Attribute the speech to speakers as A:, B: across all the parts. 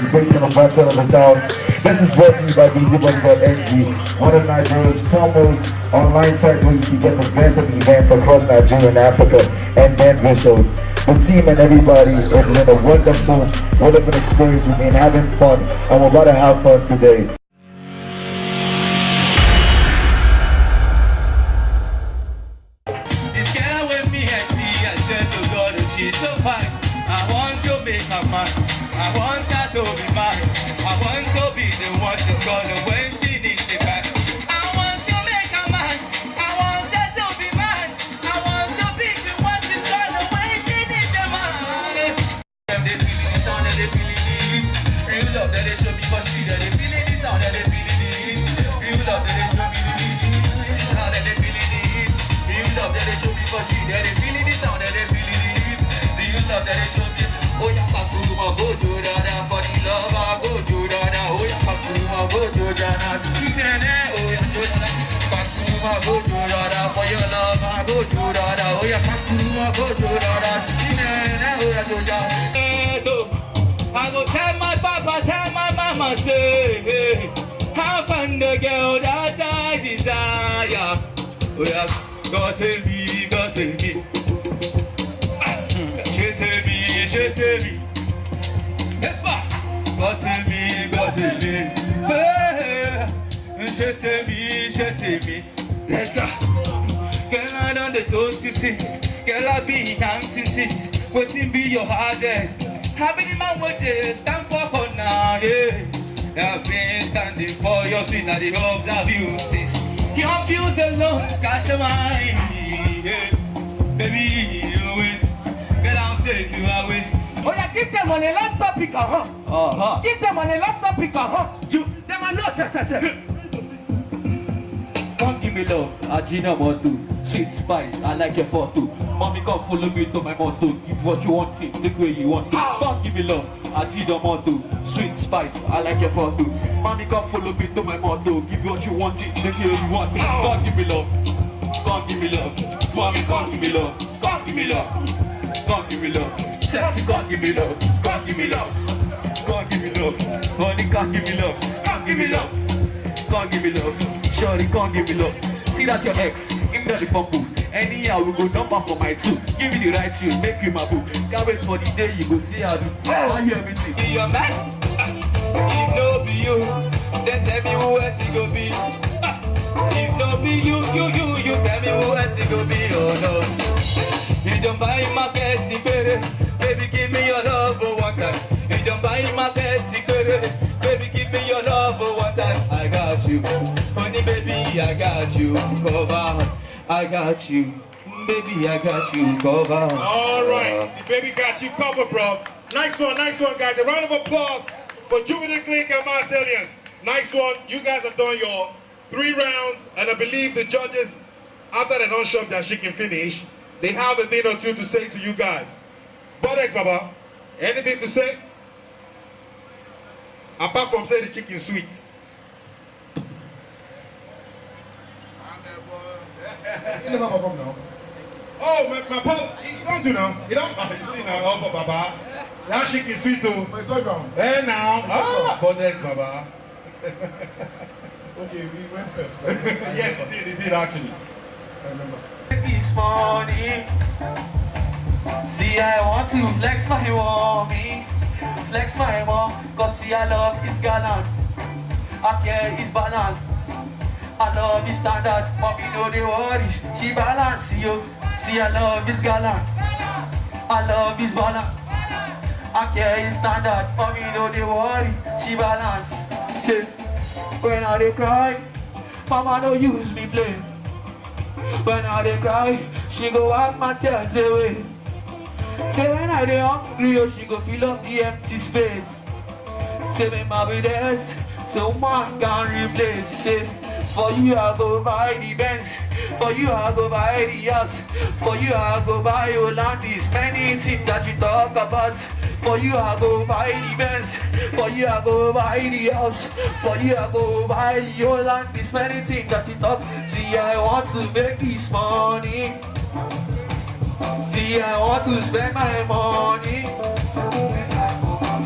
A: is breaking on one side of the sounds. This is brought to you by BusyBuddy.ng, one of Nigeria's foremost online sites where you can get the best of events across Nigeria and Africa and then visuals. The team and everybody, it's been a wonderful experience. We've been having fun and we're about to have fun today.
B: This girl with me, I see, I swear to God, oh, she's so fine. I want to make her mine. I want her to be mine. I want to be the one she's calling when she needs it back. I want to make her mine. I want her to be mine. I want to be the one she's calling when she needs it mine. Them they feeling the sound, they feeling it. Real love that they show me for street, they feeling the sound, that they feeling it. Real love that they show me the sound, that they feeling it. Real love that they show me for street, that they feeling the sound, that they feeling it. Real love that they show me. Oh yeah, Pakuma go to Dada for the love I go to Dada. Oh yeah, Pakuma go to Dada. See nene, oh yeah, Dada. Pakuma go to Dada for your love I go to Dada. Oh yeah, Pakuma go to Dada. See nene, oh yeah, Dada. I go tell my papa, tell my mama, say, hey, how find the girl that I desire. Oh yeah, God tell me, God tell me. She tell me, God tell me, God tell me, she tell me, let's go. Girl, I done the toasty six, girl, I be dancing six, waiting be your hardest, having in my wages, stand for corner, yeah. I've been standing for your feet, now the hopes of you since, you're built alone, catch your mind, yeah. Baby, you win. I'll take you away.
C: Oh yeah, give them on a laptop pick Give them on a laptop pick them are not necessary.
D: Come give me love, Ajina Motu, sweet spice, I like your photo. Mommy come follow me to my motto, give what you want it, the way you want it. Come give me love, Ajina Motu, sweet spice, I like your photo. Mommy come follow me to my motto, give what you want it, the way you want it. Come give me love, come give me love. Mommy come give me love, come give me love. God give me love, sexy God give me love, God give me love, God give me love, honey God give me love, God give me love, God give me love, shorty God give me love. See that your ex, give me the fumble. Anyhow we go number for my two. Give me the right tune, make you my boo. Can't wait for the day you go see how do. I hear everything.
B: Be your man. If no be you, then tell me who else he go be. If no be you tell me who else he go be. Oh no. You don't buy my petty baby, baby give me your love for one time. You don't buy my petty baby give me your love for one time. I got you, honey baby, I got you covered. I got you, baby, I got you covered.
E: All right, the baby got you covered, bro. Nice one, guys. A round of applause for Jupiter Clinic and Marcellians. Nice one. You guys have done your 3 rounds, and I believe the judges, after they don't show up that she can finish, they have a thing or two to say to you guys. Budex, Baba, anything to say? Apart from say the chicken sweet.
F: You never perform now.
E: Oh, my pal, don't do now. You don't, you see now, oh, Baba. That chicken sweet too.
F: My third round.
E: Hey now, Budex, Baba.
F: Okay, we went first.
E: Yes, it did actually.
F: I remember.
D: This morning, see I want to flex my mommy, flex my mom, cause see I love his gallant, I care his balance, I love his standard, mommy know they worry, she balance you, see I love his gallant, I love his balance, I care his standard, mommy know they worry, she balance, say, when I they cry, mama don't use me play. When I dey cry, she go wipe my tears away. Say when I dey hungry, oh, she go fill up the empty space. Say me my be there, so man can replace. Say for you I go buy the Benz, for you I go buy the house, for you I go buy Hollandis. Many things that you talk about. For you I go buy the Benz, for you I go buy the house, for you I go buy the Hollandis. Many things that you talk. See I want to make this money. See I want to spend my money.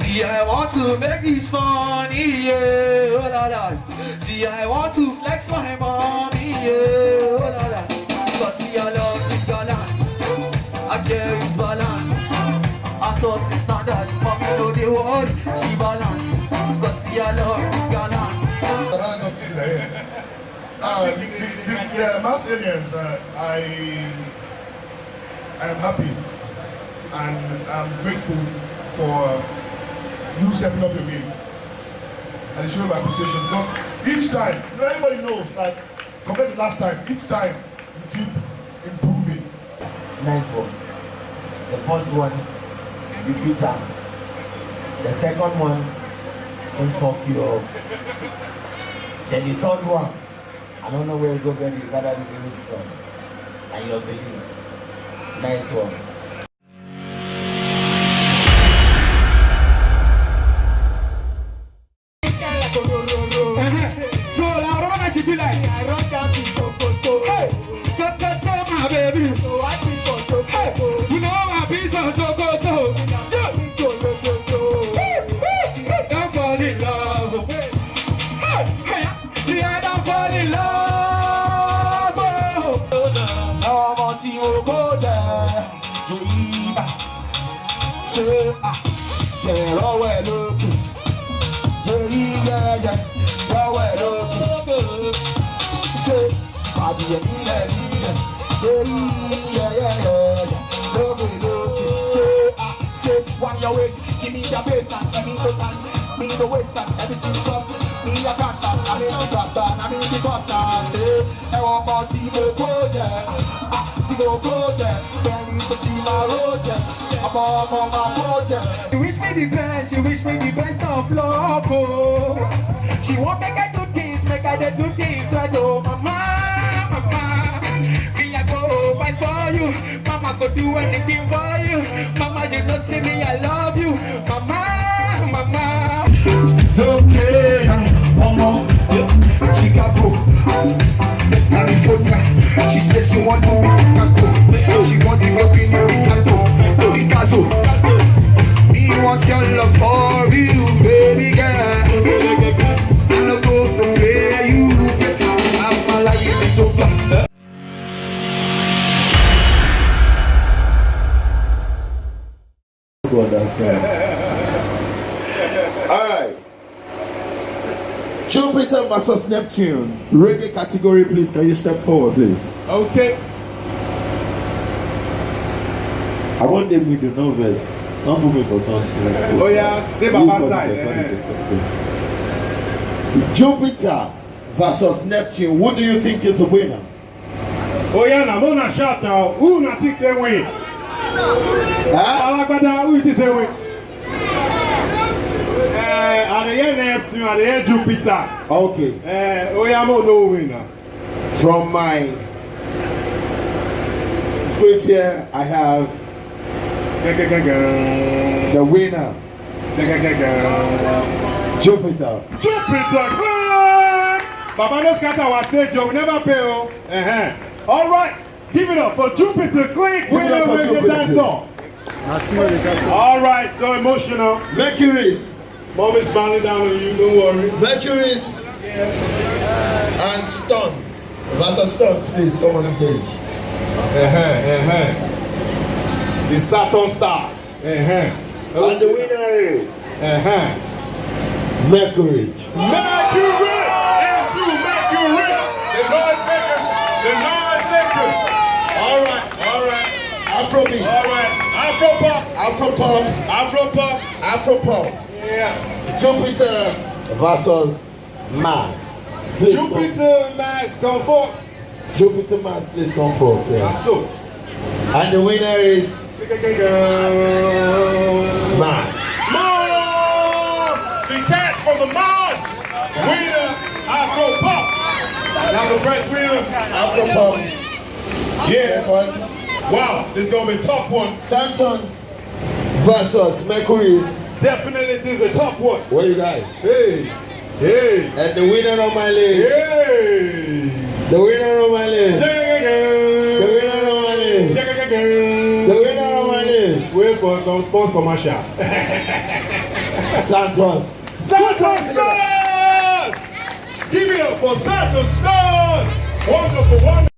D: See See, I want to make this funny, yeah, oh la la. See, I want to flex my mommy, yeah, oh la la. Cause see, I love is gallant, I care is balance. I saw she standard, mommy know the word, she balance. Cause see, I love is gallant.
F: The mass aliens, I am happy and I'm grateful for you stepping up your game and showing my appreciation, because each time, everybody knows that compared to last time, each time you keep improving.
A: Nice one. The first one, you beat that. The second one, don't fuck you up. Then the third one, I don't know where you go, but you gotta be the rich one. And you'll believe. Nice one.
C: So Laura should be like,
G: I run down to Sokoto.
C: hey, Sokoto, my baby.
G: So I think for Sokoto.
C: You know my piece of Sokoto.
G: I need to Sokoto.
C: Don't fall in love. Hey, hey, see I don't fall in love.
G: Now I'm on Timo Koja. Joiba. Say, Jero we look. Yeah. Well, look. Say, Bobby, yeah. Look. Say, while you're waiting, give me the bass and give me the time. Me the waist and everything soft. Me a cash out, I mean the drop down, I mean the cost down. Say, I want more Timo Project. Timo Project. Then you can see my project. I'm on my project.
C: You wish me the best, you wish me the best of luck, oh. She won't make I do things, make I do things right, oh. Mama, me I go fight for you. Mama go do anything for you. Mama, you know see me, I love you. Mama.
G: It's okay, one more. Chicago, California. She says she want more Chicago. She want to go in Chicago, Picasso. Me want your love for you, baby girl. I'm not going to play you. I'm my life is over. Alright. Jupiter versus Neptune. Reggae category, please. Can you step forward, please?
E: Okay.
A: I want them with the novice. Don't put me for something.
E: Oh yeah, they by my side.
A: Jupiter versus Neptune. What do you think is the winner?
E: Oh yeah, now I'm not shout now. Who not think they win? Alagbada, who think they win? Are they Neptune? Are they Jupiter?
A: Okay.
E: Oh yeah, I'm no winner.
A: From my script here, I have the winner. Jupiter.
E: Jupiter, good! Baba no scatter our stage, we never pay. All right, give it up for Jupiter. Click, winner with the dance song. All right, so emotional.
A: Mercury's.
E: Mom is smiling down on you, don't worry.
A: Mercury's and Stunts. Versus Stunts, please come on stage.
E: The Saturn Stars.
A: And the winner is Mercury.
E: Mercury! M2 Mercury! The noise makers! The noise makers! Alright.
A: Afrobeat.
E: Alright.
A: Afropop.
E: Yeah.
A: Jupiter versus Mars. Please
E: Jupiter, Max, come forth.
A: Jupiter, Mars, please come forth.
E: That's so.
A: And the winner is Mars.
E: The cats from the Mars. Winner, Afropop. Now the first winner.
A: Afropop.
E: Yeah. Wow, this is going to be a tough one.
A: Santons versus Mercury's.
E: Definitely, this is a tough one.
A: What you guys?
E: Hey.
A: And the winner on my list.
E: Hey.
A: The winner on my list.
E: The
A: winner on my list. The winner on my list.
E: Wait for a response commercial.
A: Santos.
E: Santos Stars! Give it up for Santos Stars! Wonderful, wonderful.